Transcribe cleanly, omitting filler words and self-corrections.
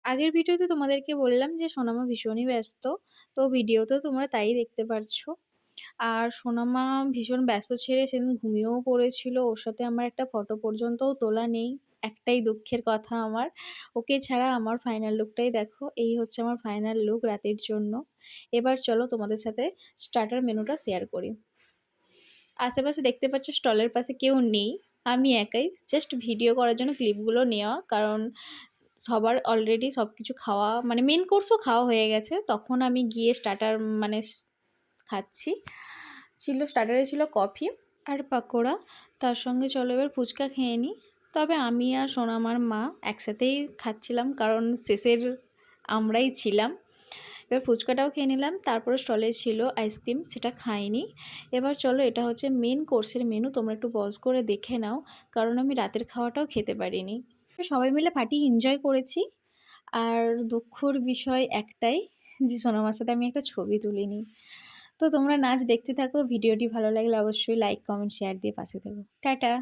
আগের ভিডিওতে তোমাদেরকে বললাম যে সোনামা ভীষণই ব্যস্ত। তো ভিডিওতেও তোমরা তাই দেখতে পারছো। আর সোনামা ভীষণ ব্যস্ত ছেড়ে সেদিন ঘুমিয়েও পড়েছিল। ওর সাথে আমার একটা ফটো পর্যন্তও তোলা নেই। একটাই দুঃখের কথা আমার। ওকে ছাড়া আমার ফাইনাল লুকটাই দেখো। এই হচ্ছে আমার ফাইনাল লুক রাতের জন্য। এবার চলো তোমাদের সাথে স্টার্টার মেনুটা শেয়ার করি। আশেপাশে দেখতে পাচ্ছ স্টলের পাশে কেউ নেই। আমি একাই জাস্ট ভিডিও করার জন্য ক্লিপগুলো নেওয়া। কারণ সবার অলরেডি সবকিছু খাওয়া মানে মেইন কোর্সও খাওয়া হয়ে গেছে। তখন আমি গিয়ে স্টার্টার মানে খাচ্ছি। স্টার্টারে ছিল কফি আর পাকোড়া। তার সঙ্গে চলো এবার ফুচকা খেয়ে নিই। তবে আমি আর সোনামার মা একসাথেই খাচ্ছিলাম, কারণ শেষের আমরাই ছিলাম। এবার ফুচকাটাও খেয়ে নিলাম। তারপরে স্টলে ছিল আইসক্রিম, সেটা খাইনি। এবার চলো, এটা হচ্ছে মেন কোর্সের মেনু। তোমরা একটু পজ করে দেখে নাও, কারণ আমি রাতের খাওয়াটাও খেতে পারিনি। সবাই মিলে পার্টি এনজয় করেছি। আর দুঃখর বিষয় একটাই, যে সোনামার সাথে আমি একটা ছবি তুলিনি। তো তোমরা নাচ দেখতে থাকো। ভিডিওটি ভালো লাগলে অবশ্যই লাইক, কমেন্ট, শেয়ার দিয়ে পাশে থেকো। টাটা।